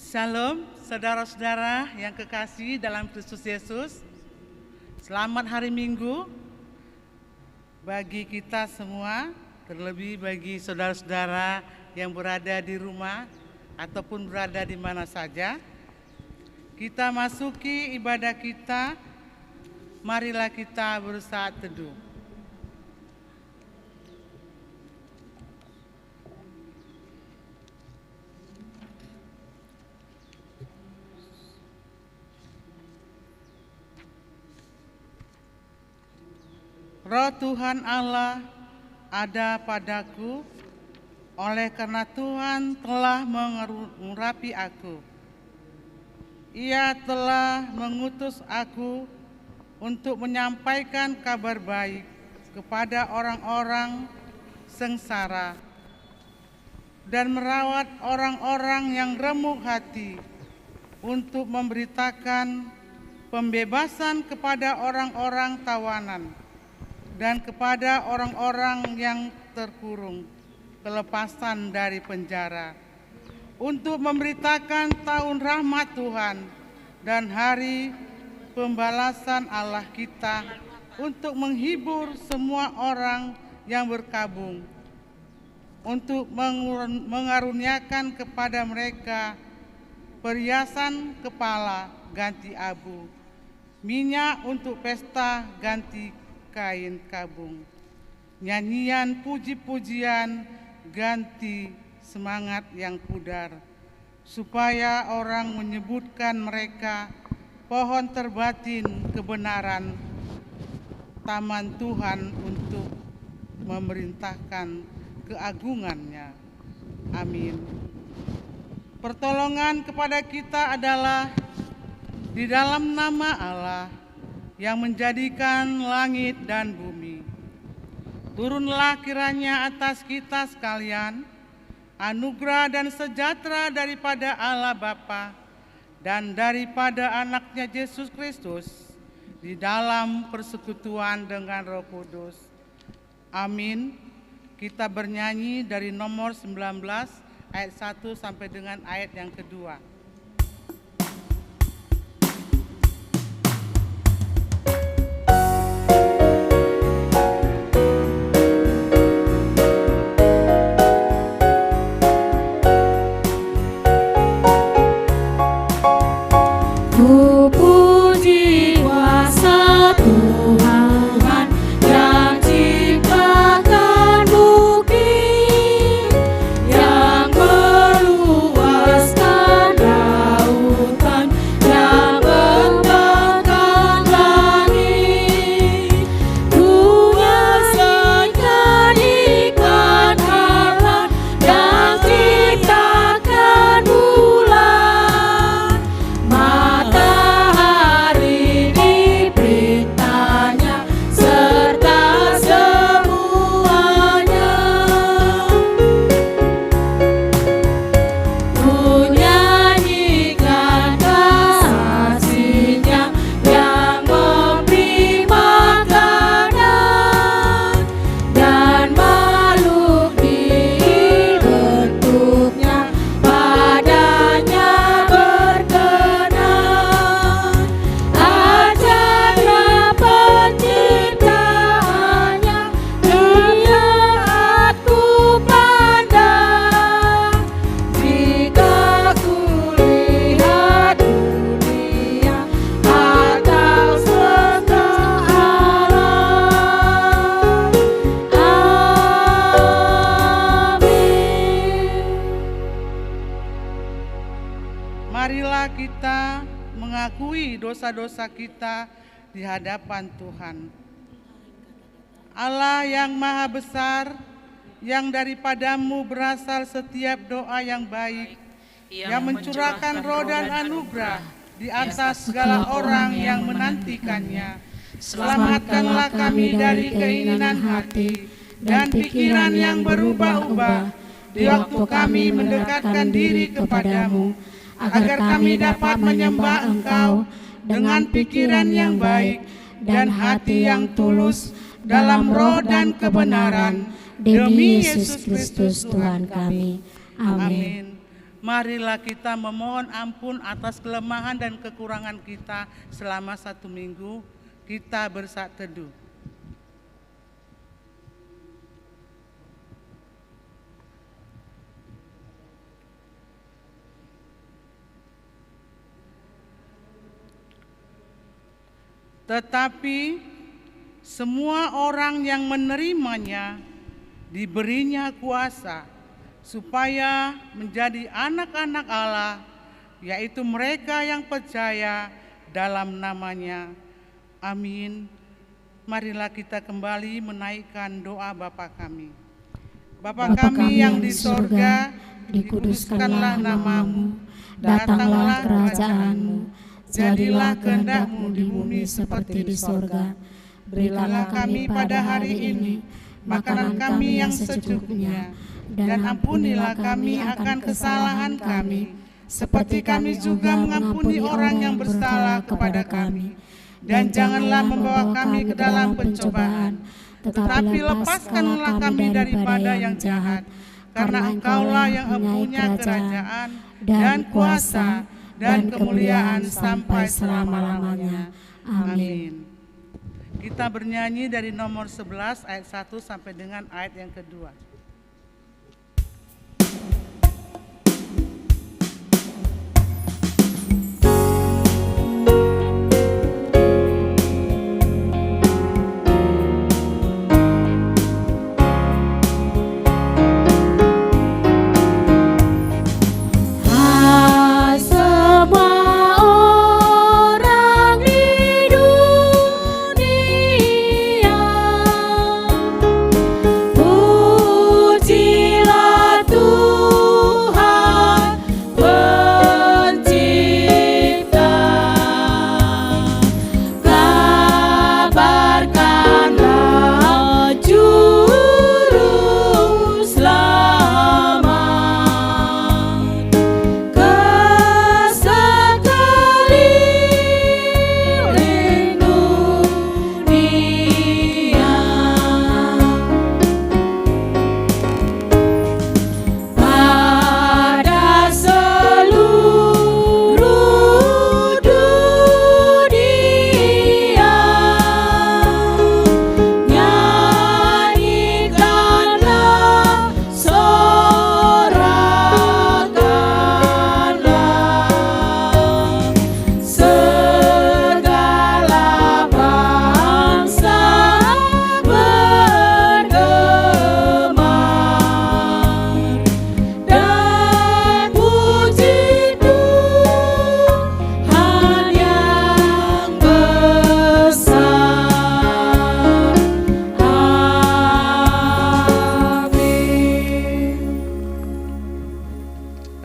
Shalom, saudara-saudara yang kekasih dalam Kristus Yesus. Selamat hari Minggu bagi kita semua, terlebih bagi saudara-saudara yang berada di rumah ataupun berada di mana saja. Kita masuki ibadah kita, marilah kita bersaat teduh. Roh Tuhan Allah ada padaku, oleh karena Tuhan telah mengurapi aku. Ia telah mengutus aku untuk menyampaikan kabar baik kepada orang-orang sengsara dan merawat orang-orang yang remuk hati, untuk memberitakan pembebasan kepada orang-orang tawanan dan kepada orang-orang yang terkurung kelepasan dari penjara, untuk memberitakan tahun rahmat Tuhan dan hari pembalasan Allah kita, untuk menghibur semua orang yang berkabung, untuk mengaruniakan kepada mereka perhiasan kepala ganti abu, minyak untuk pesta ganti kain kabung, nyanyian puji-pujian ganti semangat yang pudar, supaya orang menyebutkan mereka pohon terbatin kebenaran, taman Tuhan untuk memerintahkan keagungannya. Amin. Pertolongan kepada kita adalah di dalam nama Allah yang menjadikan langit dan bumi. Turunlah kiranya atas kita sekalian anugerah dan sejahtera daripada Allah Bapa dan daripada anaknya Yesus Kristus di dalam persekutuan dengan Roh Kudus. Amin. Kita bernyanyi dari nomor 19 ayat 1 sampai dengan ayat yang kedua. Marilah kita mengakui dosa-dosa kita di hadapan Tuhan. Allah yang maha besar, yang daripadamu berasal setiap doa yang baik, yang mencurahkan roh dan anugerah di atas segala orang yang menantikannya. Selamatkanlah kami dari keinginan hati dan pikiran yang berubah-ubah di waktu kami mendekatkan diri kepadamu, agar kami dapat menyembah Engkau dengan pikiran yang baik dan hati yang tulus dalam roh dan kebenaran, demi Yesus Kristus Tuhan kami. Amin. marilah kita memohon ampun atas kelemahan dan kekurangan kita selama 1 minggu. Kita bersaat teduh. Tetapi semua orang yang menerimanya diberinya kuasa supaya menjadi anak-anak Allah, yaitu mereka yang percaya dalam namanya. Amin. Marilah kita kembali menaikkan doa Bapa kami. Bapa kami yang di sorga, dikuduskanlah namamu, datanglah kerajaanmu, jadilah kehendak-Mu di bumi seperti di sorga. Berilah kami pada hari ini makanan kami yang secukupnya, dan ampunilah kami akan kesalahan kami, seperti kami juga mengampuni orang yang bersalah kepada kami. Dan janganlah membawa kami ke dalam pencobaan, tetapi lepaskanlah kami daripada yang jahat, karena Engkaulah yang mempunyai kerajaan dan kuasa dan kemuliaan sampai selama-lamanya. Amin. Kita bernyanyi dari nomor 11 ayat 1 sampai dengan ayat yang kedua.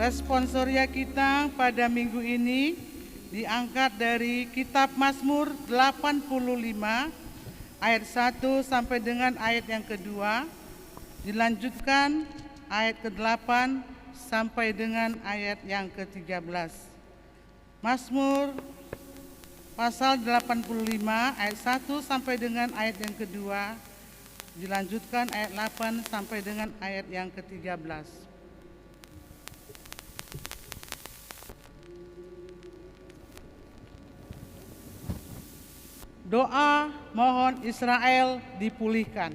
Responsoria kita pada minggu ini diangkat dari Kitab Mazmur 85 ayat 1 sampai dengan ayat yang kedua, dilanjutkan ayat ke-8 sampai dengan ayat yang ke-13. Mazmur pasal 85 ayat 1 sampai dengan ayat yang kedua, dilanjutkan ayat 8 sampai dengan ayat yang ke-13. Doa mohon Israel dipulihkan.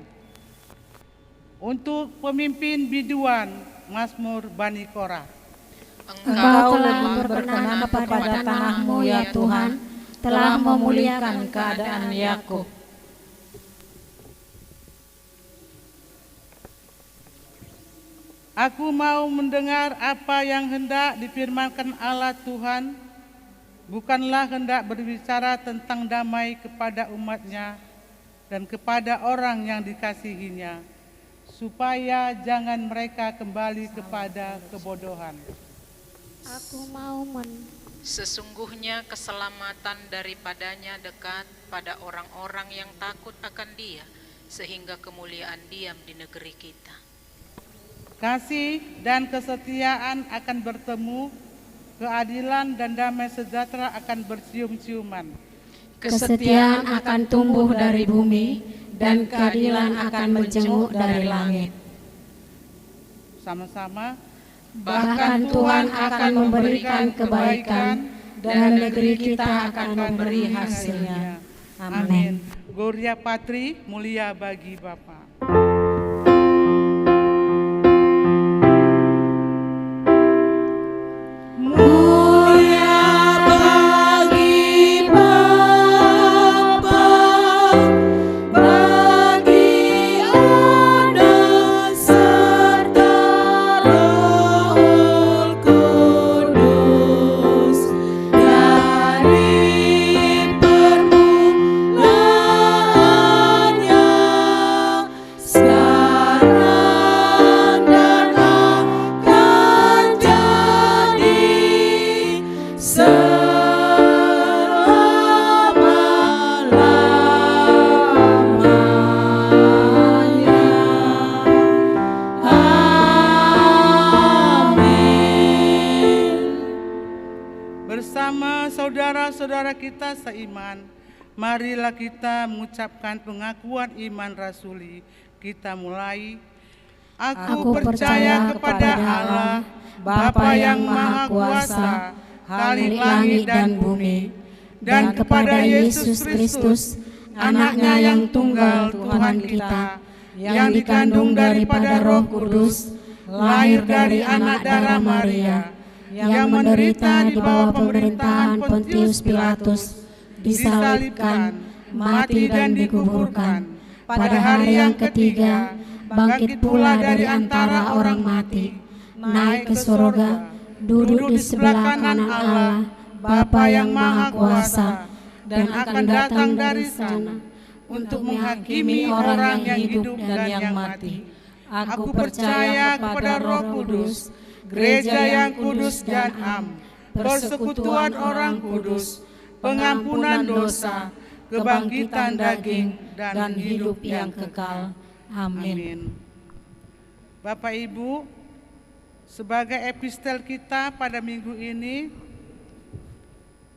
Untuk pemimpin biduan Mazmur Bani Korah. Engkau telah berkenan kepada tanah-Mu ya Tuhan, telah memulihkan keadaan Yakub. Aku mau mendengar apa yang hendak difirmankan Allah Tuhan. Bukanlah hendak berbicara tentang damai kepada umat-Nya dan kepada orang yang dikasihinya, supaya jangan mereka kembali kepada kebodohan. Aku mau Sesungguhnya keselamatan daripadanya dekat pada orang-orang yang takut akan Dia, sehingga kemuliaan diam di negeri kita. Kasih dan kesetiaan akan bertemu, keadilan dan damai sejahtera akan bercium-ciuman. Kesetiaan akan tumbuh dari bumi, dan keadilan akan menjenguk dari langit. Sama-sama, Bahkan Tuhan akan memberikan kebaikan dan negeri kita akan memberi hasilnya. Amin. Gloria Patri, mulia bagi Bapa. Bersama saudara-saudara kita seiman, marilah kita mengucapkan pengakuan iman rasuli. Kita mulai. Aku percaya kepada Allah, Bapa yang Maha Kuasa, Khalik langit dan bumi, dan kepada Yesus Kristus, Anaknya yang tunggal Tuhan kita, yang dikandung daripada Roh Kudus, lahir dari anak darah Maria, yang menderita di bawah pemerintahan Pontius Pilatus, disalibkan, mati dan dikuburkan. Pada hari yang ketiga, bangkit pula dari antara orang mati, naik ke surga, duduk di sebelah kanan Allah, Bapa yang Maha Kuasa, dan akan datang dari sana untuk menghakimi orang yang hidup dan yang mati. Aku percaya kepada Roh Kudus, Gereja yang kudus dan am, persekutuan orang kudus, pengampunan dosa, kebangkitan daging, dan hidup yang kekal. Amin. Bapak Ibu, sebagai epistel kita pada minggu ini,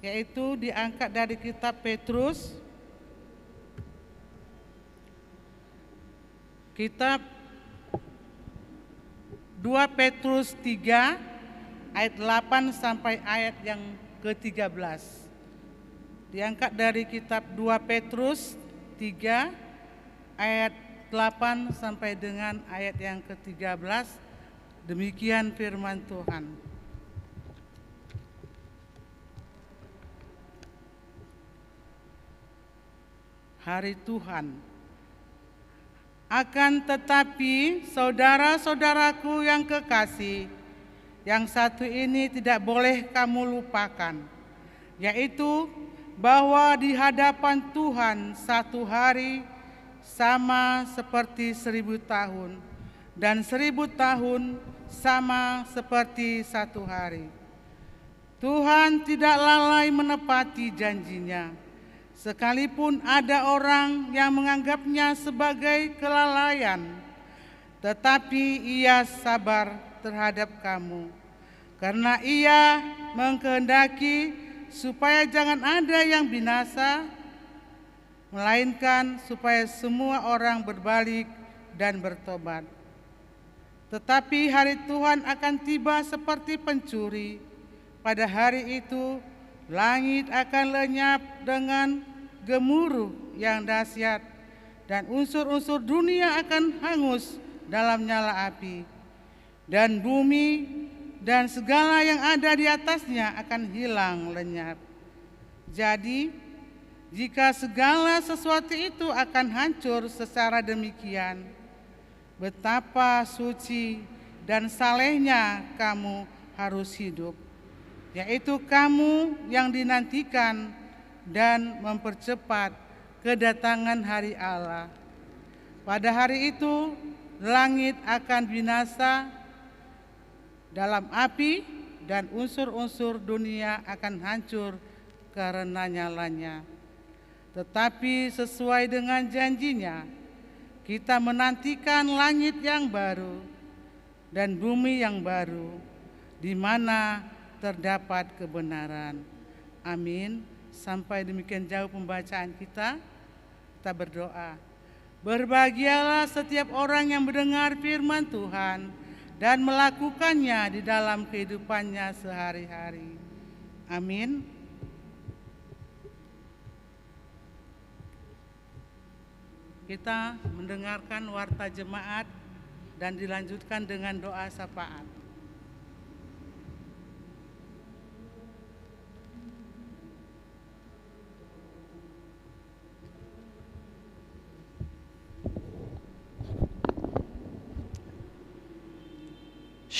yaitu diangkat dari kitab Petrus, kitab 2 Petrus 3 ayat 8 sampai ayat yang ke-13. Diangkat dari kitab 2 Petrus 3 ayat 8 sampai dengan ayat yang ke-13. Demikian firman Tuhan. Hari Tuhan. Akan tetapi saudara-saudaraku yang kekasih, yang satu ini tidak boleh kamu lupakan, yaitu bahwa di hadapan Tuhan satu hari sama seperti 1000 tahun, dan 1000 tahun sama seperti satu hari. Tuhan tidak lalai menepati janjinya, sekalipun ada orang yang menganggapnya sebagai kelalaian, tetapi Ia sabar terhadap kamu, karena Ia mengkehendaki supaya jangan ada yang binasa, melainkan supaya semua orang berbalik dan bertobat. Tetapi hari Tuhan akan tiba seperti pencuri. Pada hari itu, langit akan lenyap dengan gemuruh yang dahsyat, dan unsur-unsur dunia akan hangus dalam nyala api, dan bumi dan segala yang ada di atasnya akan hilang lenyap. Jadi, jika segala sesuatu itu akan hancur secara demikian, betapa suci dan salehnya kamu harus hidup, yaitu kamu yang dinantikan dan mempercepat kedatangan hari Allah. Pada hari itu, langit akan binasa dalam api, dan unsur-unsur dunia akan hancur karena nyalanya. Tetapi sesuai dengan janjinya, kita menantikan langit yang baru dan bumi yang baru, di mana terdapat kebenaran. Amin. Sampai demikian jauh pembacaan kita berdoa. Berbahagialah setiap orang yang mendengar firman Tuhan dan melakukannya di dalam kehidupannya sehari-hari. Amin. Kita mendengarkan warta jemaat dan dilanjutkan dengan doa syafaat.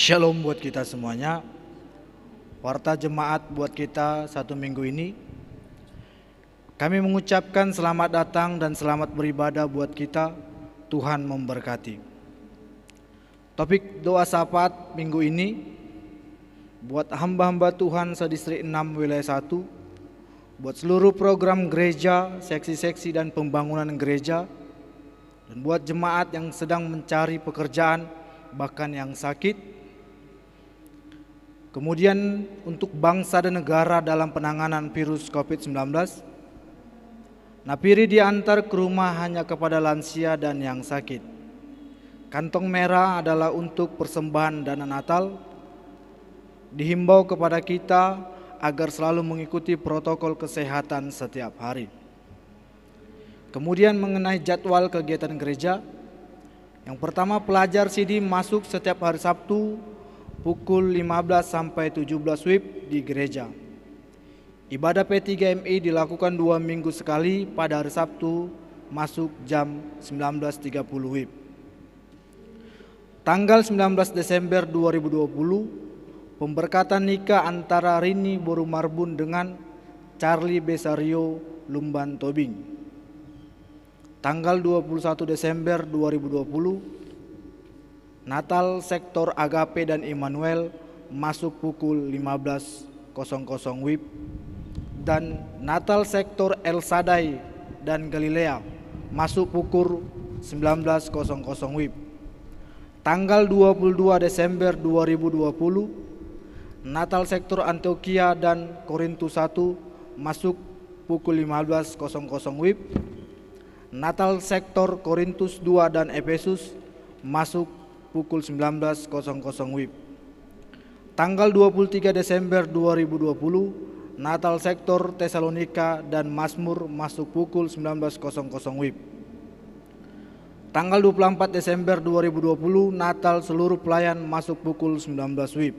Shalom buat kita semuanya. Warta jemaat buat kita satu minggu ini. Kami mengucapkan selamat datang dan selamat beribadah buat kita. Tuhan memberkati. Topik doa syafaat minggu ini buat hamba-hamba Tuhan sedistrik 6 wilayah 1, buat seluruh program gereja, seksi-seksi dan pembangunan gereja, dan buat jemaat yang sedang mencari pekerjaan bahkan yang sakit. Kemudian untuk bangsa dan negara dalam penanganan virus COVID-19. Napiri diantar ke rumah hanya kepada lansia dan yang sakit. Kantong merah adalah untuk persembahan dana Natal. Dihimbau kepada kita agar selalu mengikuti protokol kesehatan setiap hari. Kemudian mengenai jadwal kegiatan gereja. Yang pertama, pelajar CD masuk setiap hari Sabtu pukul 15 sampai 17 WIB di gereja. Ibadah P3MI dilakukan 2 minggu sekali pada hari Sabtu masuk jam 19.30 WIB. Tanggal 19 Desember 2020, pemberkatan nikah antara Rini Borumarbun dengan Charlie Besario Lumban Tobing. Tanggal 21 Desember 2020, Natal sektor Agape dan Immanuel masuk pukul 15.00 WIB, dan Natal sektor El Shaddai dan Galilea masuk pukul 19.00 WIB. Tanggal 22 Desember 2020, Natal sektor Antioquia dan Korintus 1 masuk pukul 15.00 WIB. Natal sektor Korintus 2 dan Efesus masuk pukul 19.00 WIB. Tanggal 23 Desember 2020, Natal sektor Tesalonika dan Mazmur masuk pukul 19.00 WIB. Tanggal 24 Desember 2020, Natal seluruh pelayan masuk pukul 19 WIB.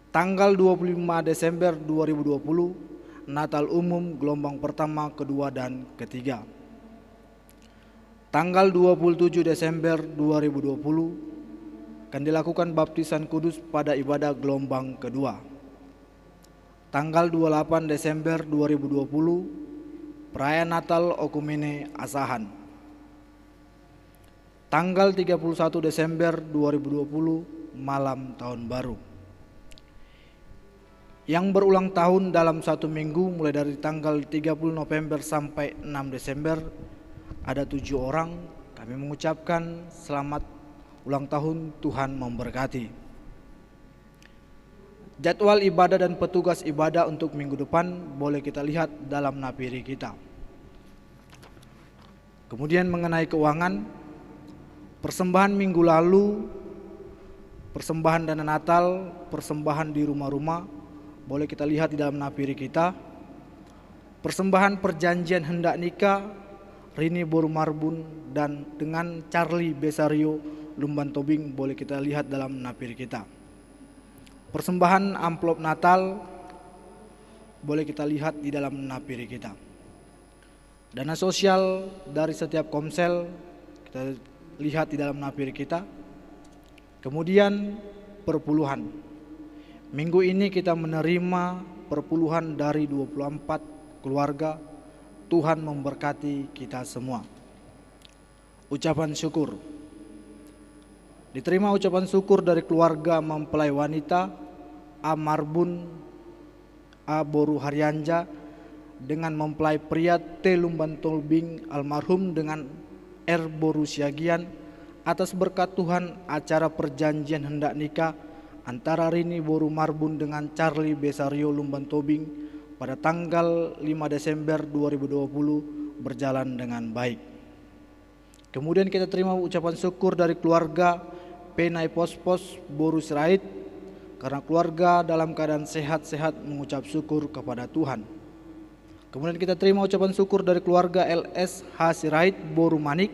Tanggal 25 Desember 2020, Natal umum gelombang pertama, kedua dan ketiga. Tanggal 27 Desember 2020 akan dilakukan baptisan kudus pada ibadah gelombang kedua. Tanggal 28 Desember 2020, perayaan Natal Okumene Asahan. Tanggal 31 Desember 2020, malam tahun baru. Yang berulang tahun dalam satu minggu mulai dari tanggal 30 November sampai 6 Desember ada 7 orang. Kami mengucapkan selamat ulang tahun, Tuhan memberkati. Jadwal ibadah dan petugas ibadah untuk minggu depan boleh kita lihat dalam napiri kita. Kemudian mengenai keuangan, persembahan minggu lalu, persembahan dana Natal, persembahan di rumah-rumah boleh kita lihat di dalam napiri kita. Persembahan perjanjian hendak nikah Rini Borumarbun dan dengan Charlie Besario Lumban Tobing boleh kita lihat dalam napiri kita. Persembahan amplop Natal boleh kita lihat di dalam napiri kita. Dana sosial dari setiap komsel kita lihat di dalam napiri kita. Kemudian perpuluhan. Minggu ini kita menerima perpuluhan dari 24 keluarga. Tuhan memberkati kita semua. Ucapan syukur. Diterima ucapan syukur dari keluarga mempelai wanita A. Marbun A. Boru Haryanja dengan mempelai pria T. Lumban Tobing almarhum dengan R. Boru Siagian atas berkat Tuhan acara perjanjian hendak nikah antara Rini Boru Marbun dengan Charlie Besario Lumban Tobing pada tanggal 5 Desember 2020 berjalan dengan baik. Kemudian kita terima ucapan syukur dari keluarga Penai Pos-Pos Boru Sirait, karena keluarga dalam keadaan sehat-sehat mengucap syukur kepada Tuhan. Kemudian kita terima ucapan syukur dari keluarga LSH Sirait Boru Manik,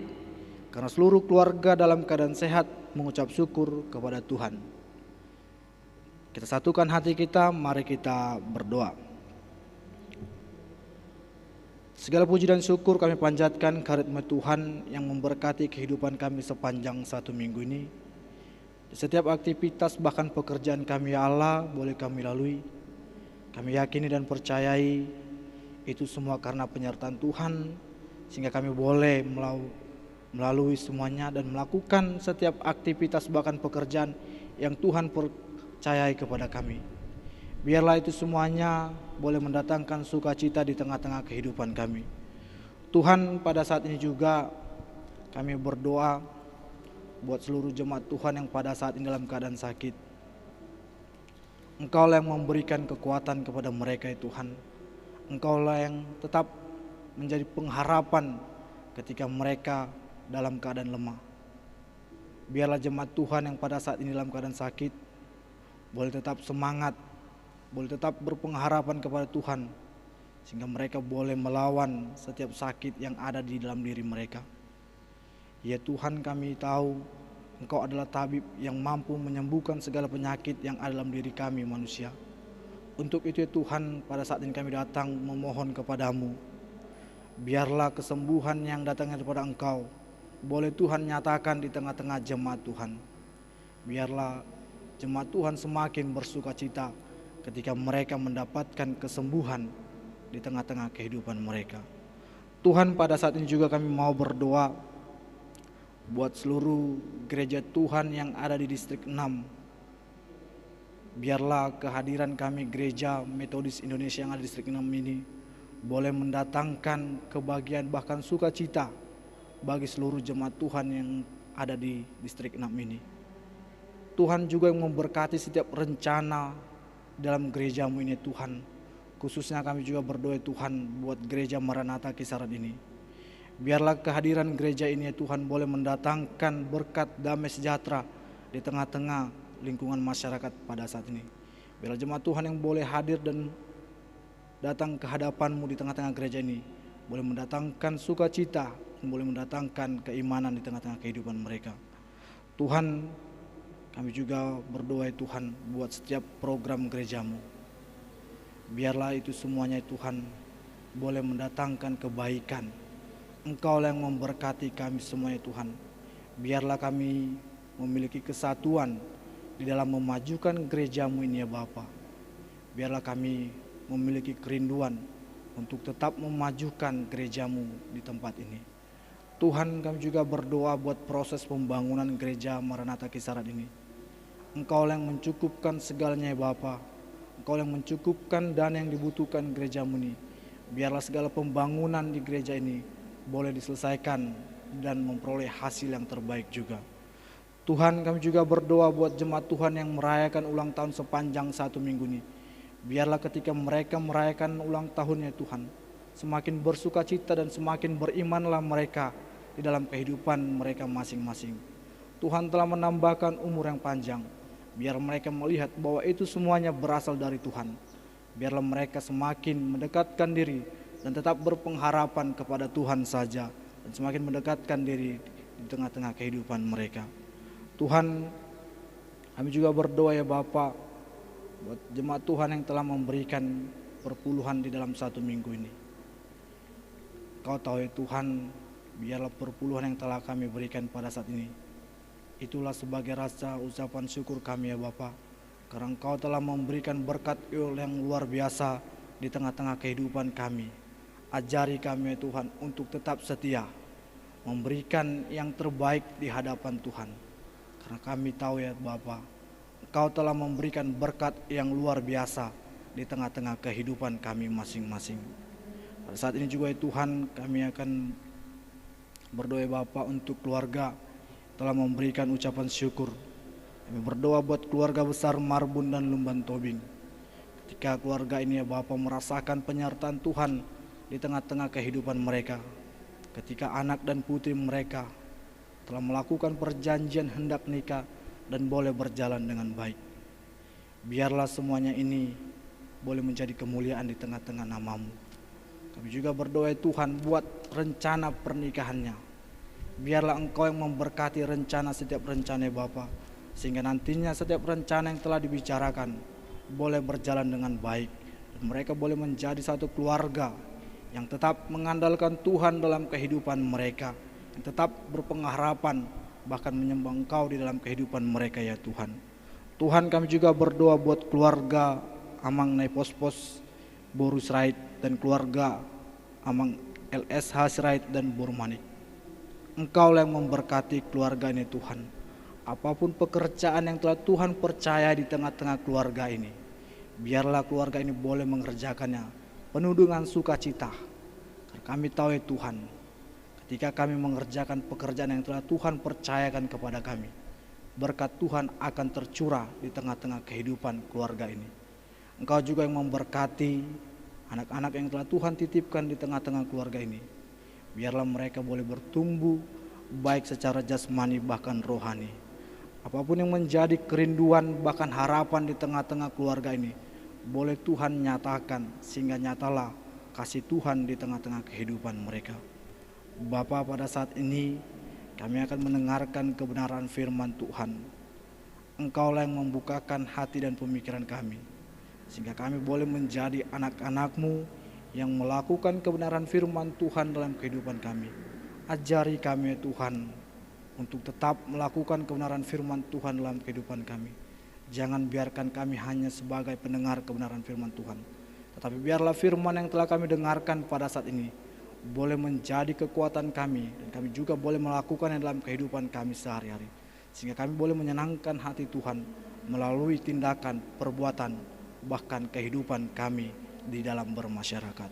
karena seluruh keluarga dalam keadaan sehat mengucap syukur kepada Tuhan. Kita satukan hati kita, mari kita berdoa. Segala puji dan syukur kami panjatkan kehadirat Tuhan yang memberkati kehidupan kami sepanjang satu minggu ini. Di setiap aktivitas bahkan pekerjaan kami ya Allah boleh kami lalui. Kami yakini dan percayai itu semua karena penyertaan Tuhan, sehingga kami boleh melalui semuanya dan melakukan setiap aktivitas bahkan pekerjaan yang Tuhan percayai kepada kami. Biarlah itu semuanya boleh mendatangkan sukacita di tengah-tengah kehidupan kami. Tuhan, pada saat ini juga kami berdoa buat seluruh jemaat Tuhan yang pada saat ini dalam keadaan sakit. Engkau yang memberikan kekuatan kepada mereka ya Tuhan. Engkau yang tetap menjadi pengharapan ketika mereka dalam keadaan lemah. Biarlah jemaat Tuhan yang pada saat ini dalam keadaan sakit boleh tetap semangat, boleh tetap berpengharapan kepada Tuhan, sehingga mereka boleh melawan setiap sakit yang ada di dalam diri mereka. Ya Tuhan, kami tahu Engkau adalah tabib yang mampu menyembuhkan segala penyakit yang ada dalam diri kami manusia. Untuk itu ya Tuhan, pada saat ini kami datang memohon kepadamu, biarlah kesembuhan yang datang daripada Engkau boleh Tuhan nyatakan di tengah-tengah jemaat Tuhan. Biarlah jemaat Tuhan semakin bersuka cita ketika mereka mendapatkan kesembuhan di tengah-tengah kehidupan mereka. Tuhan, pada saat ini juga kami mau berdoa buat seluruh gereja Tuhan yang ada di distrik 6. Biarlah kehadiran kami gereja Metodis Indonesia yang ada di distrik 6 ini boleh mendatangkan kebahagiaan bahkan sukacita bagi seluruh jemaat Tuhan yang ada di distrik 6 ini. Tuhan juga yang memberkati setiap rencana dalam gerejamu ini Tuhan. Khususnya kami juga berdoa Tuhan buat gereja Maranatha Kisaran ini. Biarlah kehadiran gereja ini Tuhan boleh mendatangkan berkat damai sejahtera di tengah-tengah lingkungan masyarakat pada saat ini. Biarlah jemaat Tuhan yang boleh hadir dan datang ke hadapan-Mu di tengah-tengah gereja ini boleh mendatangkan sukacita, boleh mendatangkan keimanan di tengah-tengah kehidupan mereka. Tuhan, kami juga berdoa Tuhan buat setiap program gerejamu. Biarlah itu semuanya Tuhan boleh mendatangkan kebaikan. Engkau yang memberkati kami semuanya Tuhan. Biarlah kami memiliki kesatuan di dalam memajukan gerejamu ini ya Bapa. Biarlah kami memiliki kerinduan untuk tetap memajukan gerejamu di tempat ini. Tuhan, kami juga berdoa buat proses pembangunan gereja Maranatha Kisaran ini. Engkau yang mencukupkan segalanya ya Bapa. Engkau yang mencukupkan dana yang dibutuhkan gerejamu ini. Biarlah segala pembangunan di gereja ini boleh diselesaikan dan memperoleh hasil yang terbaik juga. Tuhan, kami juga berdoa buat jemaat Tuhan yang merayakan ulang tahun sepanjang satu minggu ini. Biarlah ketika mereka merayakan ulang tahunnya Tuhan, semakin bersuka cita dan semakin berimanlah mereka di dalam kehidupan mereka masing-masing. Tuhan telah menambahkan umur yang panjang. Biar mereka melihat bahwa itu semuanya berasal dari Tuhan. Biarlah mereka semakin mendekatkan diri dan tetap berpengharapan kepada Tuhan saja, dan semakin mendekatkan diri di tengah-tengah kehidupan mereka. Tuhan, kami juga berdoa ya Bapa buat jemaat Tuhan yang telah memberikan perpuluhan di dalam satu minggu ini. Kau tahu ya Tuhan, biarlah perpuluhan yang telah kami berikan pada saat ini, itulah sebagai rasa ucapan syukur kami ya Bapa, karena Engkau telah memberikan berkat yang luar biasa di tengah-tengah kehidupan kami. Ajari kami ya Tuhan untuk tetap setia, memberikan yang terbaik di hadapan Tuhan. Karena kami tahu ya Bapa, Engkau telah memberikan berkat yang luar biasa di tengah-tengah kehidupan kami masing-masing. Pada saat ini juga ya Tuhan, kami akan berdoa Bapa untuk keluarga telah memberikan ucapan syukur. Kami berdoa buat keluarga besar Marbun dan Lumban Tobing. Ketika keluarga ini ya Bapa merasakan penyertaan Tuhan di tengah-tengah kehidupan mereka, ketika anak dan putri mereka telah melakukan perjanjian hendak nikah dan boleh berjalan dengan baik. Biarlah semuanya ini boleh menjadi kemuliaan di tengah-tengah nama-Mu. Kami juga berdoa Tuhan buat rencana pernikahannya. Biarlah Engkau yang memberkati rencana setiap rencana Bapa, sehingga nantinya setiap rencana yang telah dibicarakan boleh berjalan dengan baik, dan mereka boleh menjadi satu keluarga yang tetap mengandalkan Tuhan dalam kehidupan mereka, yang tetap berpengharapan bahkan menyembah Engkau di dalam kehidupan mereka ya Tuhan. Tuhan, kami juga berdoa buat keluarga Amang Naipospos Boru Sirait dan keluarga Amang LSH Sirait dan Bormanik. Engkau yang memberkati keluarga ini Tuhan. Apapun pekerjaan yang telah Tuhan percaya di tengah-tengah keluarga ini, biarlah keluarga ini boleh mengerjakannya penuh dengan sukacita. Karena kami tahu ya Tuhan, ketika kami mengerjakan pekerjaan yang telah Tuhan percayakan kepada kami, berkat Tuhan akan tercurah di tengah-tengah kehidupan keluarga ini. Engkau juga yang memberkati anak-anak yang telah Tuhan titipkan di tengah-tengah keluarga ini. Biarlah mereka boleh bertumbuh baik secara jasmani bahkan rohani. Apapun yang menjadi kerinduan bahkan harapan di tengah-tengah keluarga ini, boleh Tuhan nyatakan sehingga nyatalah kasih Tuhan di tengah-tengah kehidupan mereka. Bapa, pada saat ini kami akan mendengarkan kebenaran firman Tuhan. Engkaulah yang membukakan hati dan pemikiran kami, sehingga kami boleh menjadi anak-anak-Mu yang melakukan kebenaran firman Tuhan dalam kehidupan kami. Ajari kami ya Tuhan untuk tetap melakukan kebenaran firman Tuhan dalam kehidupan kami. Jangan biarkan kami hanya sebagai pendengar kebenaran firman Tuhan, tetapi biarlah firman yang telah kami dengarkan pada saat ini boleh menjadi kekuatan kami, dan kami juga boleh melakukannya dalam kehidupan kami sehari-hari, sehingga kami boleh menyenangkan hati Tuhan melalui tindakan, perbuatan, bahkan kehidupan kami di dalam bermasyarakat.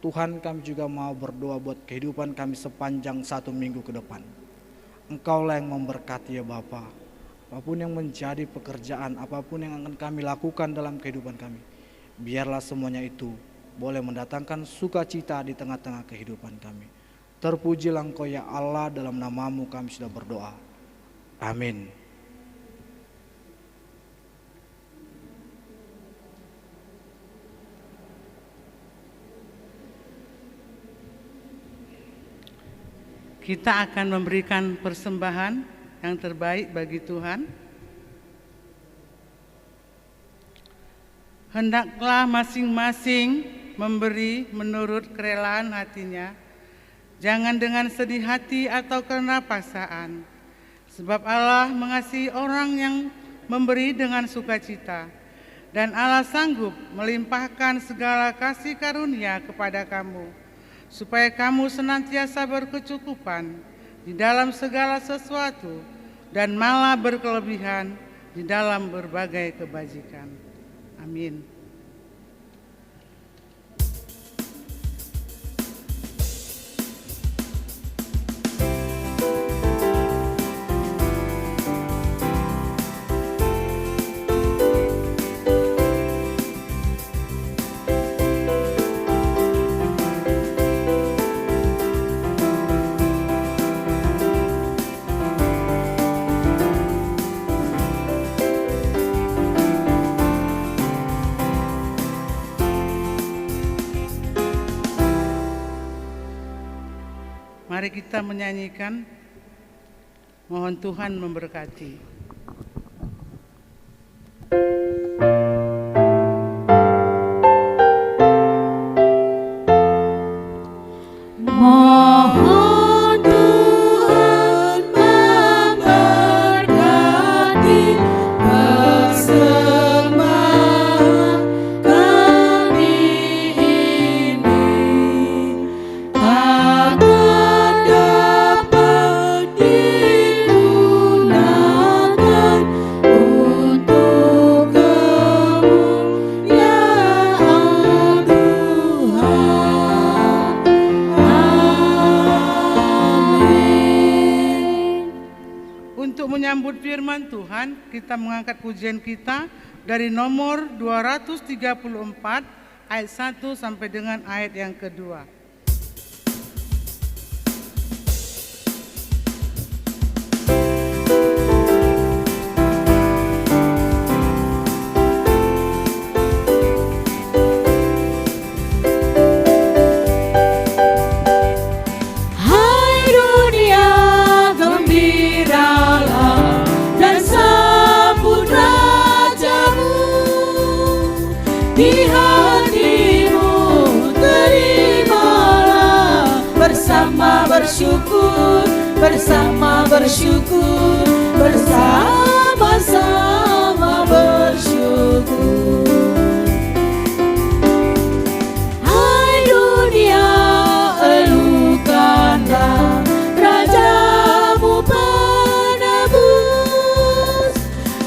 Tuhan, kami juga mau berdoa buat kehidupan kami sepanjang 1 minggu ke depan. Engkaulah yang memberkati ya Bapa. Apapun yang menjadi pekerjaan, apapun yang akan kami lakukan dalam kehidupan kami, biarlah semuanya itu boleh mendatangkan sukacita di tengah-tengah kehidupan kami. Terpujilah Engkau ya Allah, dalam nama-Mu kami sudah berdoa. Amin. Kita akan memberikan persembahan yang terbaik bagi Tuhan. Hendaklah masing-masing memberi menurut kerelaan hatinya, jangan dengan sedih hati atau karena paksaan, sebab Allah mengasihi orang yang memberi dengan sukacita, dan Allah sanggup melimpahkan segala kasih karunia kepada kamu, supaya kamu senantiasa berkecukupan di dalam segala sesuatu dan malah berkelebihan di dalam berbagai kebajikan. Amin. Mari kita menyanyikan, mohon Tuhan memberkati. Mohon Tuhan memberkati persembahan kami ini, agar dapat digunakan untuk kemuliaan Tuhan. Amin. Untuk menyambut firman Tuhan, kita mengangkat pujian kita dari nomor 234 ayat 1 sampai dengan ayat yang kedua. bersyukur, bersama bersyukur, bersama-sama bersyukur. Hai dunia, elukanlah Rajamu penebus.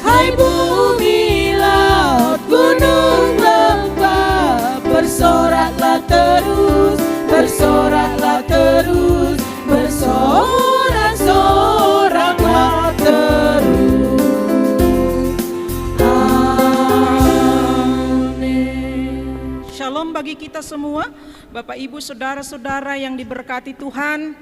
Hai bumi, laut, gunung, lembah, bersoraklah terus, bersoraklah terus, bersorak-soraklah terus. Amin. Shalom bagi kita semua, Bapak Ibu Saudara-saudara yang diberkati Tuhan.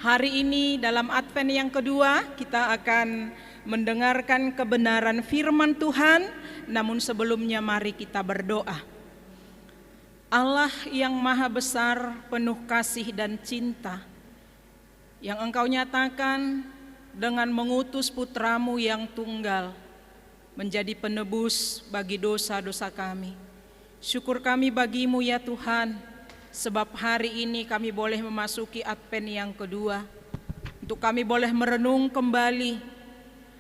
Hari ini dalam Advent yang kedua kita akan mendengarkan kebenaran firman Tuhan. Namun sebelumnya mari kita berdoa. Allah yang maha besar, penuh kasih dan cinta, yang Engkau nyatakan dengan mengutus putramu yang tunggal menjadi penebus bagi dosa-dosa kami. Syukur kami bagimu ya Tuhan, sebab hari ini kami boleh memasuki Advent yang kedua, untuk kami boleh merenung kembali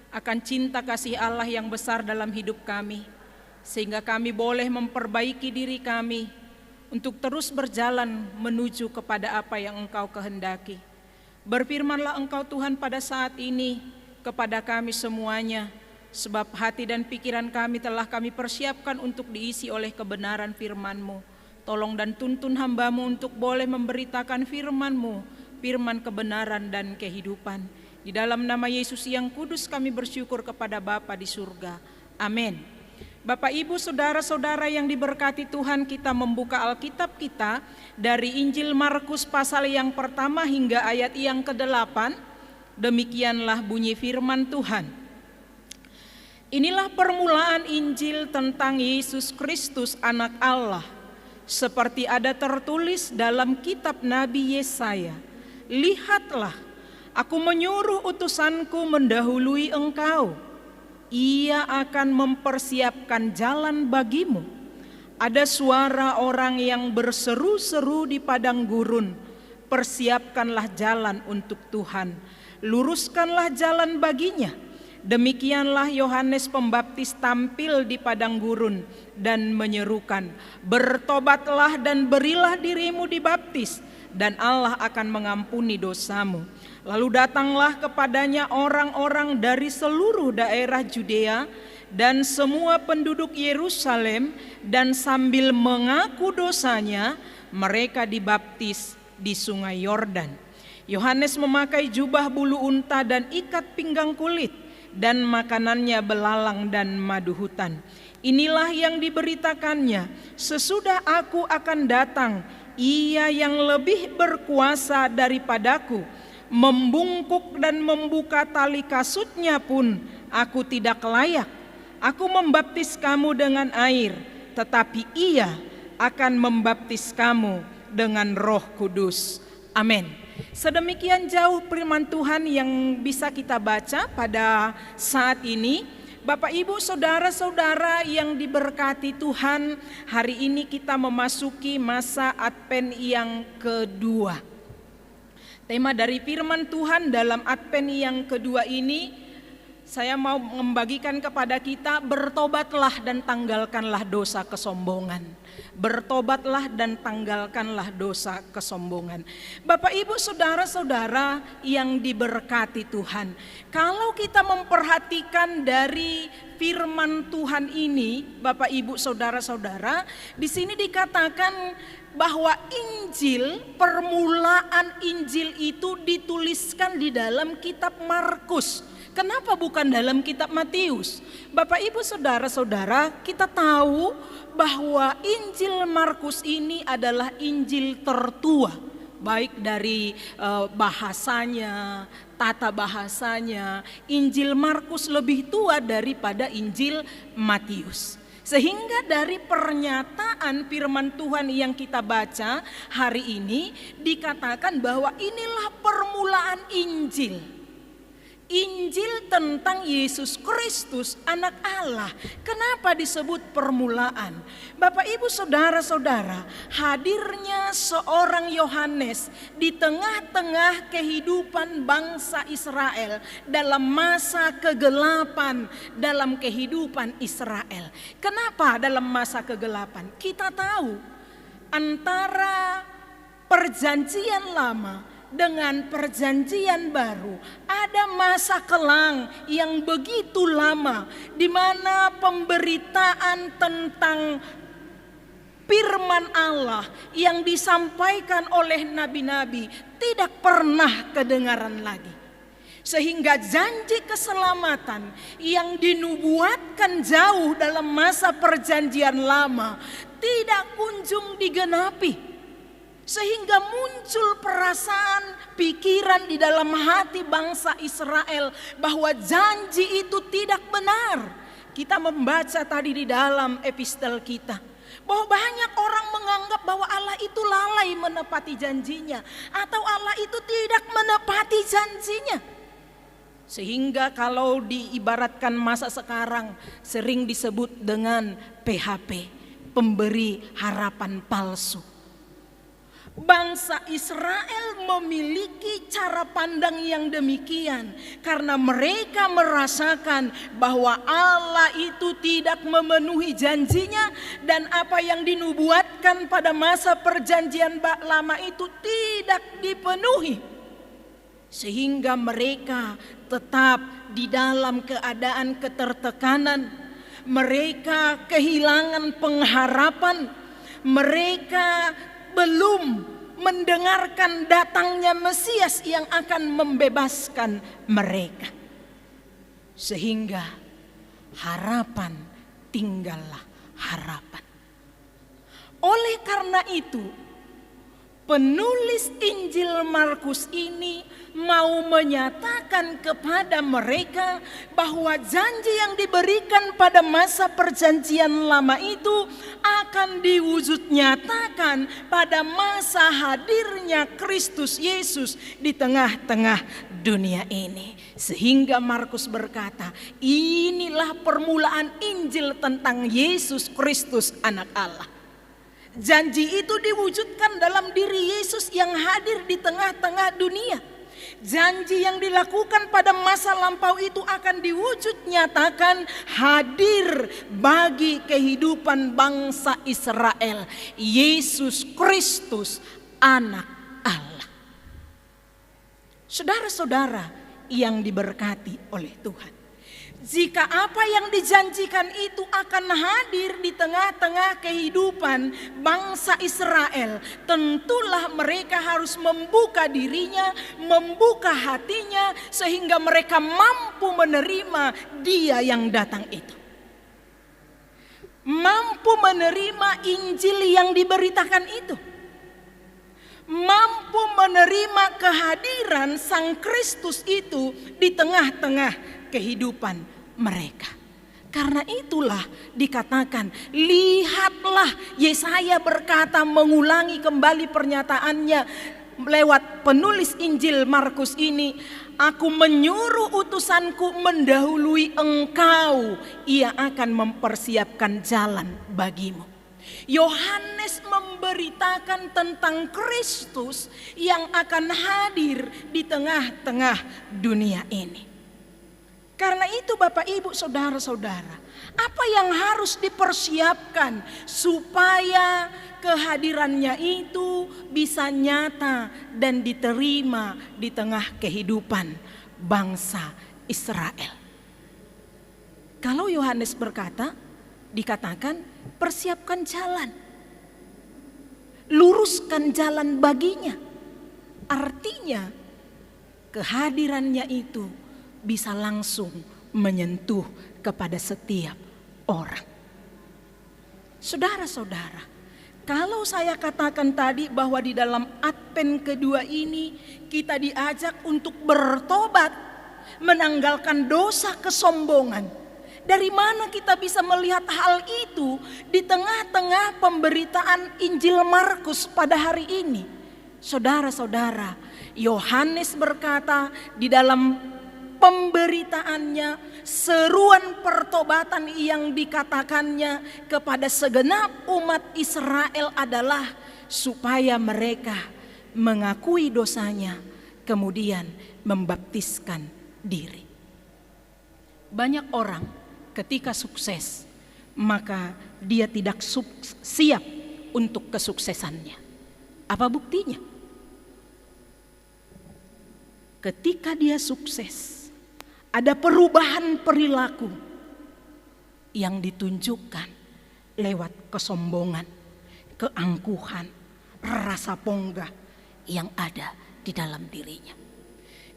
akan cinta kasih Allah yang besar dalam hidup kami, sehingga kami boleh memperbaiki diri kami untuk terus berjalan menuju kepada apa yang Engkau kehendaki. Berfirmanlah Engkau Tuhan pada saat ini kepada kami semuanya, sebab hati dan pikiran kami telah kami persiapkan untuk diisi oleh kebenaran firman-Mu. Tolong dan tuntun hamba-Mu untuk boleh memberitakan firman-Mu, firman kebenaran dan kehidupan. Di dalam nama Yesus yang kudus kami bersyukur kepada Bapa di surga. Amin. Bapak Ibu Saudara-saudara yang diberkati Tuhan, kita membuka Alkitab kita dari Injil Markus pasal yang pertama hingga ayat yang ke-8. Demikianlah bunyi firman Tuhan. Inilah permulaan Injil tentang Yesus Kristus anak Allah, seperti ada tertulis dalam kitab Nabi Yesaya. Lihatlah, aku menyuruh utusanku mendahului engkau. Ia akan mempersiapkan jalan bagimu. Ada suara orang yang berseru-seru di padang gurun, persiapkanlah jalan untuk Tuhan, luruskanlah jalan baginya. Demikianlah Yohanes Pembaptis tampil di padang gurun dan menyerukan, bertobatlah dan berilah dirimu dibaptis, dan Allah akan mengampuni dosamu. Lalu datanglah kepadanya orang-orang dari seluruh daerah Judea dan semua penduduk Yerusalem, dan sambil mengaku dosanya, mereka dibaptis di sungai Yordan. Yohanes memakai jubah bulu unta dan ikat pinggang kulit, dan makanannya belalang dan madu hutan. Inilah yang diberitakannya, sesudah aku akan datang, ia yang lebih berkuasa daripadaku, membungkuk dan membuka tali kasutnya pun aku tidak layak. Aku membaptis kamu dengan air, tetapi ia akan membaptis kamu dengan Roh Kudus. Amin. Sedemikian jauh firman Tuhan yang bisa kita baca pada saat ini. Bapak Ibu Saudara-saudara yang diberkati Tuhan, hari ini kita memasuki masa Advent yang kedua. Tema dari firman Tuhan dalam Advent yang kedua ini, saya mau membagikan kepada kita, bertobatlah dan tanggalkanlah dosa kesombongan. Bertobatlah dan tanggalkanlah dosa kesombongan. Bapak Ibu Saudara-saudara yang diberkati Tuhan, kalau kita memperhatikan dari firman Tuhan ini, Bapak Ibu Saudara-saudara, di sini dikatakan bahwa Injil, permulaan Injil itu dituliskan di dalam kitab Markus. Kenapa bukan dalam kitab Matius? Bapak Ibu Saudara-saudara, kita tahu bahwa Injil Markus ini adalah Injil tertua, baik dari bahasanya, tata bahasanya. Injil Markus lebih tua daripada Injil Matius. Sehingga dari pernyataan firman Tuhan yang kita baca hari ini dikatakan bahwa inilah permulaan Injil. Injil tentang Yesus Kristus anak Allah. Kenapa disebut permulaan? Bapak Ibu saudara-saudara, hadirnya seorang Yohanes di tengah-tengah kehidupan bangsa Israel dalam masa kegelapan dalam kehidupan Israel. Kenapa dalam masa kegelapan? Kita tahu antara perjanjian lama dengan perjanjian baru ada masa kelang yang begitu lama, di mana pemberitaan tentang firman Allah yang disampaikan oleh nabi-nabi tidak pernah kedengaran lagi. Sehingga janji keselamatan yang dinubuatkan jauh dalam masa perjanjian lama tidak kunjung digenapi. Sehingga muncul perasaan, pikiran di dalam hati bangsa Israel bahwa janji itu tidak benar. Kita membaca tadi di dalam epistel kita bahwa banyak orang menganggap bahwa Allah itu lalai menepati janjinya, atau Allah itu tidak menepati janjinya. Sehingga kalau diibaratkan masa sekarang sering disebut dengan PHP, pemberi harapan palsu. Bangsa Israel memiliki cara pandang yang demikian karena mereka merasakan bahwa Allah itu tidak memenuhi janjinya, dan apa yang dinubuatkan pada masa perjanjian lama itu tidak dipenuhi. Sehingga mereka tetap di dalam keadaan ketertekanan, mereka kehilangan pengharapan, mereka belum mendengarkan datangnya Mesias yang akan membebaskan mereka. Sehingga harapan tinggallah harapan. Oleh karena itu, penulis Injil Markus ini mau menyatakan kepada mereka bahwa janji yang diberikan pada masa perjanjian lama itu akan diwujud nyatakan pada masa hadirnya Kristus Yesus di tengah-tengah dunia ini. Sehingga Markus berkata, inilah permulaan Injil tentang Yesus Kristus anak Allah. Janji itu diwujudkan dalam diri Yesus yang hadir di tengah-tengah dunia. Janji yang dilakukan pada masa lampau itu akan diwujud nyatakan hadir bagi kehidupan bangsa Israel. Yesus Kristus anak Allah. Saudara-saudara yang diberkati oleh Tuhan, jika apa yang dijanjikan itu akan hadir di tengah-tengah kehidupan bangsa Israel, tentulah mereka harus membuka dirinya, membuka hatinya, sehingga mereka mampu menerima Dia yang datang itu. Mampu menerima Injil yang diberitakan itu. Mampu menerima kehadiran Sang Kristus itu di tengah-tengah kehidupan mereka. Karena itulah dikatakan, lihatlah, Yesaya berkata, mengulangi kembali pernyataannya lewat penulis Injil Markus ini, aku menyuruh utusanku mendahului engkau, ia akan mempersiapkan jalan bagimu. Yohanes memberitakan tentang Kristus yang akan hadir di tengah-tengah dunia ini. Karena itu Bapak Ibu saudara-saudara, apa yang harus dipersiapkan supaya kehadirannya itu bisa nyata dan diterima di tengah kehidupan bangsa Israel. Kalau Yohanes berkata, dikatakan persiapkan jalan, luruskan jalan baginya. Artinya kehadirannya itu bisa langsung menyentuh kepada setiap orang. Saudara-saudara, kalau saya katakan tadi bahwa di dalam Advent kedua ini kita diajak untuk bertobat, menanggalkan dosa kesombongan. Dari mana kita bisa melihat hal itu di tengah-tengah pemberitaan Injil Markus pada hari ini? Saudara-saudara, Yohanes berkata di dalam pemberitaannya, seruan pertobatan yang dikatakannya kepada segenap umat Israel adalah supaya mereka mengakui dosanya, kemudian membaptiskan diri. Banyak orang ketika sukses, maka dia tidak siap untuk kesuksesannya. Apa buktinya? Ketika dia sukses, ada perubahan perilaku yang ditunjukkan lewat kesombongan, keangkuhan, rasa ponggah yang ada di dalam dirinya.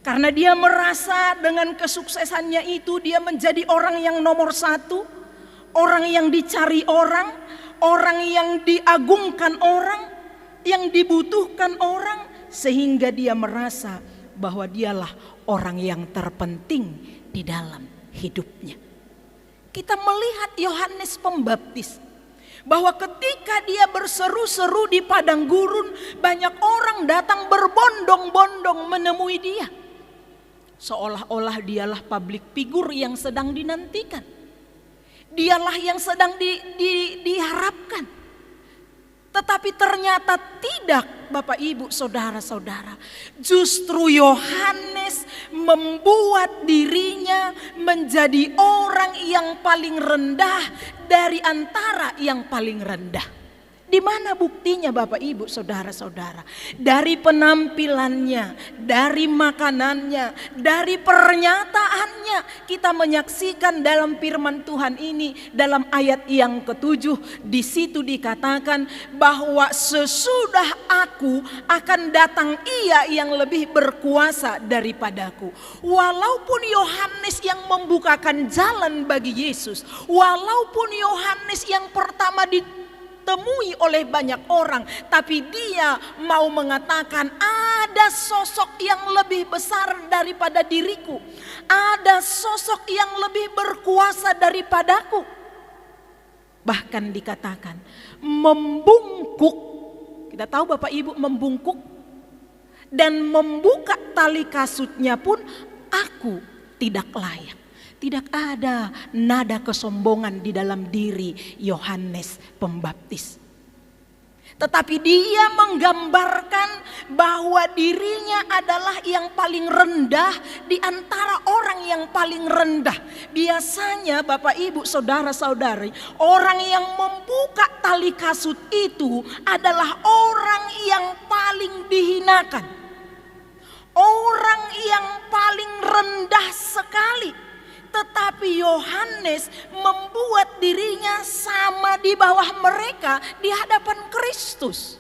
Karena dia merasa dengan kesuksesannya itu dia menjadi orang yang nomor satu, orang yang dicari orang, orang yang diagungkan orang, yang dibutuhkan orang, sehingga dia merasa bahwa dialah orang yang terpenting di dalam hidupnya. Kita melihat Yohanes Pembaptis bahwa ketika dia berseru-seru di padang gurun, banyak orang datang berbondong-bondong menemui dia. Seolah-olah dialah public figure yang sedang dinantikan. Dialah yang sedang diharapkan. Tetapi ternyata tidak, Bapak Ibu, saudara-saudara. Justru Yohanes membuat dirinya menjadi orang yang paling rendah dari antara yang paling rendah. Di mana buktinya, Bapak Ibu, saudara-saudara? Dari penampilannya, dari makanannya, dari pernyataannya, kita menyaksikan dalam firman Tuhan ini dalam ayat yang ke-7, di situ dikatakan bahwa sesudah aku akan datang Ia yang lebih berkuasa daripadaku. Walaupun Yohanes yang membukakan jalan bagi Yesus, walaupun Yohanes yang pertama ditemui oleh banyak orang, tapi dia mau mengatakan ada sosok yang lebih besar daripada diriku, ada sosok yang lebih berkuasa daripadaku. Bahkan dikatakan membungkuk. Kita tahu Bapak Ibu membungkuk dan membuka tali kasutnya pun aku tidak layak. Tidak ada nada kesombongan di dalam diri Yohanes Pembaptis. Tetapi dia menggambarkan bahwa dirinya adalah yang paling rendah di antara orang yang paling rendah. Biasanya Bapak Ibu saudara-saudari, orang yang membuka tali kasut itu adalah orang yang paling dihinakan. Orang yang paling rendah sekali. Tetapi Yohanes membuat dirinya sama di bawah mereka di hadapan Kristus.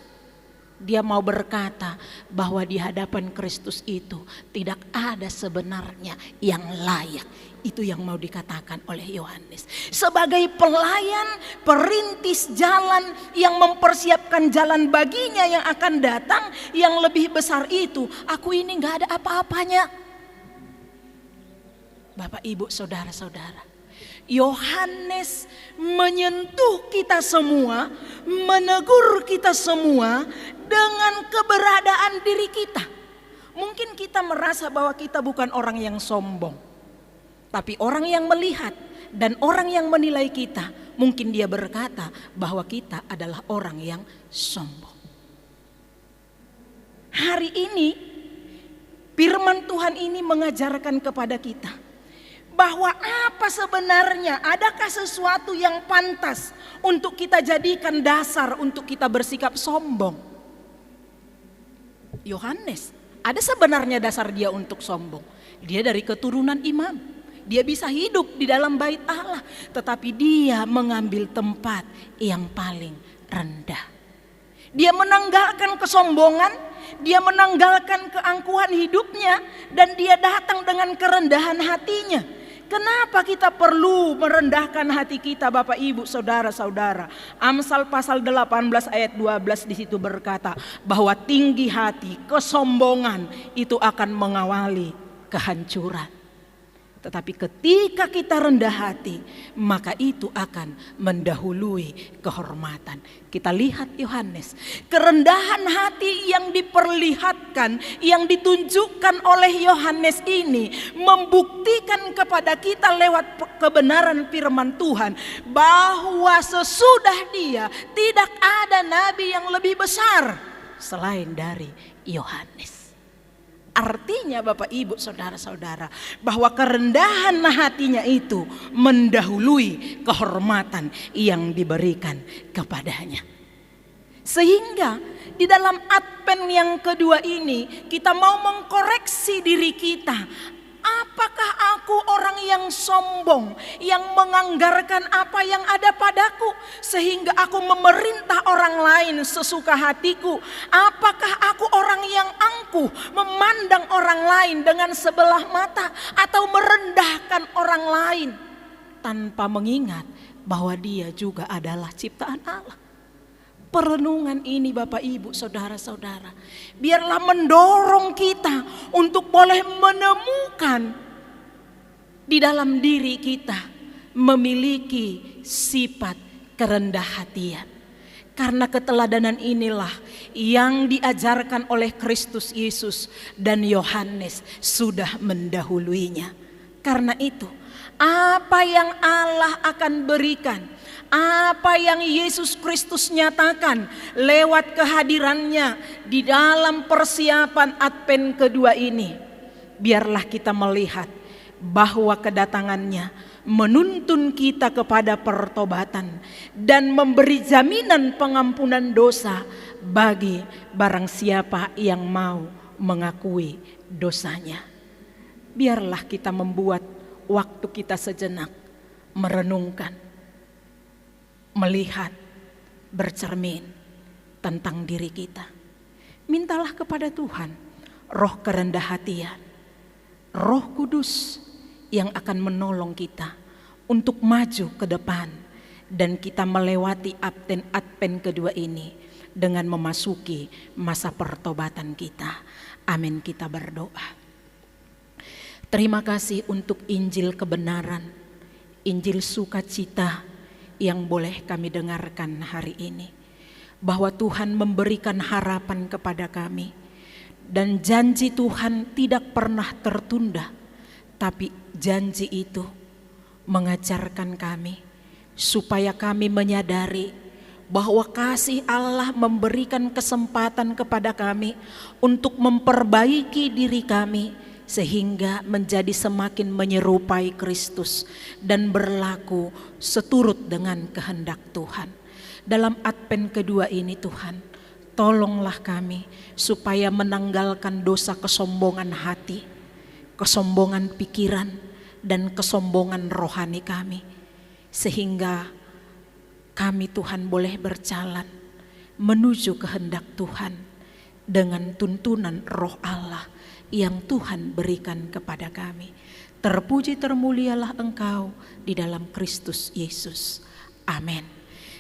Dia mau berkata bahwa di hadapan Kristus itu tidak ada sebenarnya yang layak. Itu yang mau dikatakan oleh Yohanes. Sebagai pelayan, perintis jalan yang mempersiapkan jalan baginya yang akan datang, yang lebih besar itu, aku ini gak ada apa-apanya. Bapak Ibu saudara-saudara, Yohanes menyentuh kita semua, menegur kita semua dengan keberadaan diri kita. Mungkin kita merasa bahwa kita bukan orang yang sombong, tapi orang yang melihat dan orang yang menilai kita, mungkin dia berkata bahwa kita adalah orang yang sombong. Hari ini firman Tuhan ini mengajarkan kepada kita bahwa apa sebenarnya, adakah sesuatu yang pantas untuk kita jadikan dasar untuk kita bersikap sombong? Yohanes, ada sebenarnya dasar dia untuk sombong. Dia dari keturunan imam, dia bisa hidup di dalam bait Allah, tetapi dia mengambil tempat yang paling rendah. Dia menanggalkan kesombongan, dia menanggalkan keangkuhan hidupnya, dan dia datang dengan kerendahan hatinya. Kenapa kita perlu merendahkan hati kita, Bapak Ibu saudara-saudara? Amsal pasal 18 ayat 12 di situ berkata bahwa tinggi hati, kesombongan itu akan mengawali kehancuran. Tetapi ketika kita rendah hati, maka itu akan mendahului kehormatan. Kita lihat Yohanes, kerendahan hati yang diperlihatkan, yang ditunjukkan oleh Yohanes ini membuktikan kepada kita lewat kebenaran firman Tuhan bahwa sesudah dia tidak ada nabi yang lebih besar selain dari Yohanes. Artinya Bapak Ibu saudara-saudara, bahwa kerendahan hatinya itu mendahului kehormatan yang diberikan kepadanya. Sehingga di dalam Advent yang kedua ini kita mau mengkoreksi diri kita. Apakah aku orang yang sombong, yang menganggarkan apa yang ada padaku sehingga aku memerintah orang lain sesuka hatiku? Apakah aku orang yang angkuh, memandang orang lain dengan sebelah mata atau merendahkan orang lain tanpa mengingat bahwa dia juga adalah ciptaan Allah? Perenungan ini Bapak Ibu saudara-saudara, biarlah mendorong kita untuk boleh menemukan di dalam diri kita memiliki sifat kerendah hatian. Karena keteladanan inilah yang diajarkan oleh Kristus Yesus dan Yohanes sudah mendahuluinya. Karena itu, apa yang Allah akan berikan, apa yang Yesus Kristus nyatakan lewat kehadirannya di dalam persiapan Advent kedua ini, biarlah kita melihat bahwa kedatangannya menuntun kita kepada pertobatan dan memberi jaminan pengampunan dosa bagi barang siapa yang mau mengakui dosanya. Biarlah kita membuat waktu kita sejenak merenungkan, melihat, bercermin tentang diri kita. Mintalah kepada Tuhan roh kerendah hatian, Roh Kudus yang akan menolong kita untuk maju ke depan dan kita melewati Advent kedua ini dengan memasuki masa pertobatan kita. Amin, kita berdoa. Terima kasih untuk Injil kebenaran, Injil sukacita yang boleh kami dengarkan hari ini. Bahwa Tuhan memberikan harapan kepada kami. Dan janji Tuhan tidak pernah tertunda. Tapi janji itu mengajarkan kami supaya kami menyadari bahwa kasih Allah memberikan kesempatan kepada kami untuk memperbaiki diri kami sehingga menjadi semakin menyerupai Kristus dan berlaku seturut dengan kehendak Tuhan. Dalam Advent kedua ini Tuhan, tolonglah kami supaya menanggalkan dosa kesombongan hati, kesombongan pikiran, dan kesombongan rohani kami. Sehingga kami Tuhan boleh berjalan menuju kehendak Tuhan dengan tuntunan roh Allah yang Tuhan berikan kepada kami. Terpuji termulialah Engkau di dalam Kristus Yesus. Amin.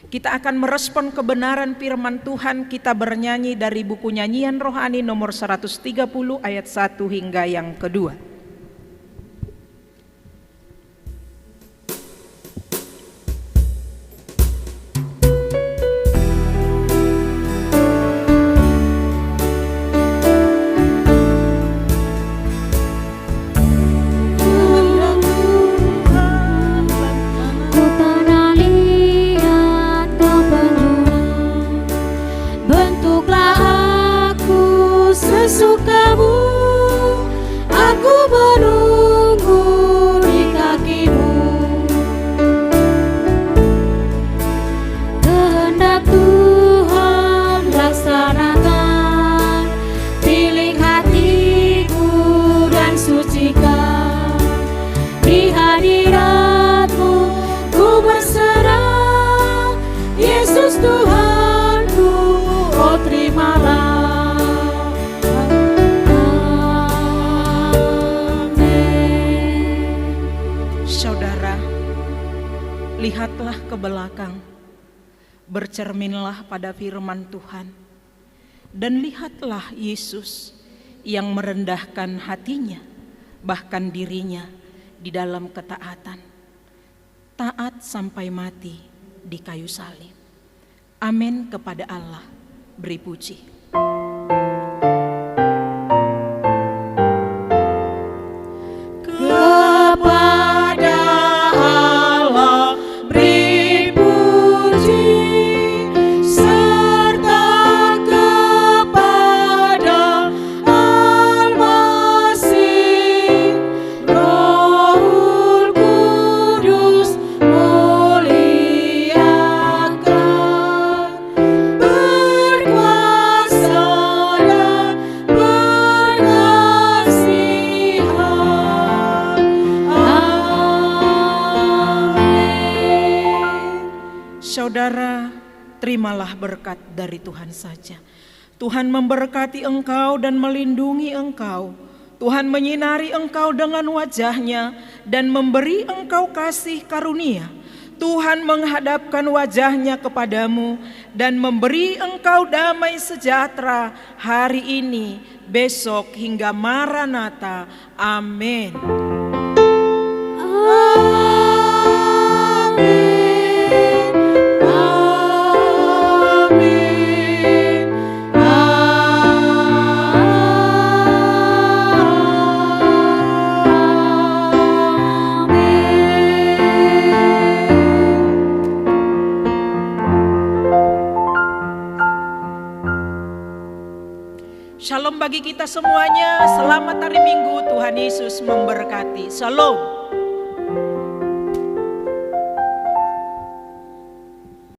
Kita akan merespon kebenaran firman Tuhan. Kita bernyanyi dari buku nyanyian rohani nomor 130 ayat 1 hingga yang kedua. Sesukamu, aku menunggu di kakimu. Kehendak Tuhan laksanakan, pilih hatiku dan sucikan. Di hadirat-Mu ku berserah, Yesus Tuhanku, oh terimalah. Lihatlah ke belakang, bercerminlah pada firman Tuhan, dan lihatlah Yesus yang merendahkan hatinya, bahkan dirinya, di dalam ketaatan, taat sampai mati di kayu salib. Amin. Kepada Allah beri puji. Kepada Allah beri puji, serta kepada Al-Masih, Rohul Kudus muliakan, berkuasa dan berkasihan. Amin. Saudara, terimalah berkat dari Tuhan saja. Tuhan memberkati engkau dan melindungi engkau. Tuhan menyinari engkau dengan wajah-Nya dan memberi engkau kasih karunia. Tuhan menghadapkan wajah-Nya kepadamu dan memberi engkau damai sejahtera hari ini, besok hingga Maranatha. Amin. Shalom bagi kita semuanya. Selamat hari Minggu. Tuhan Yesus memberkati. Shalom.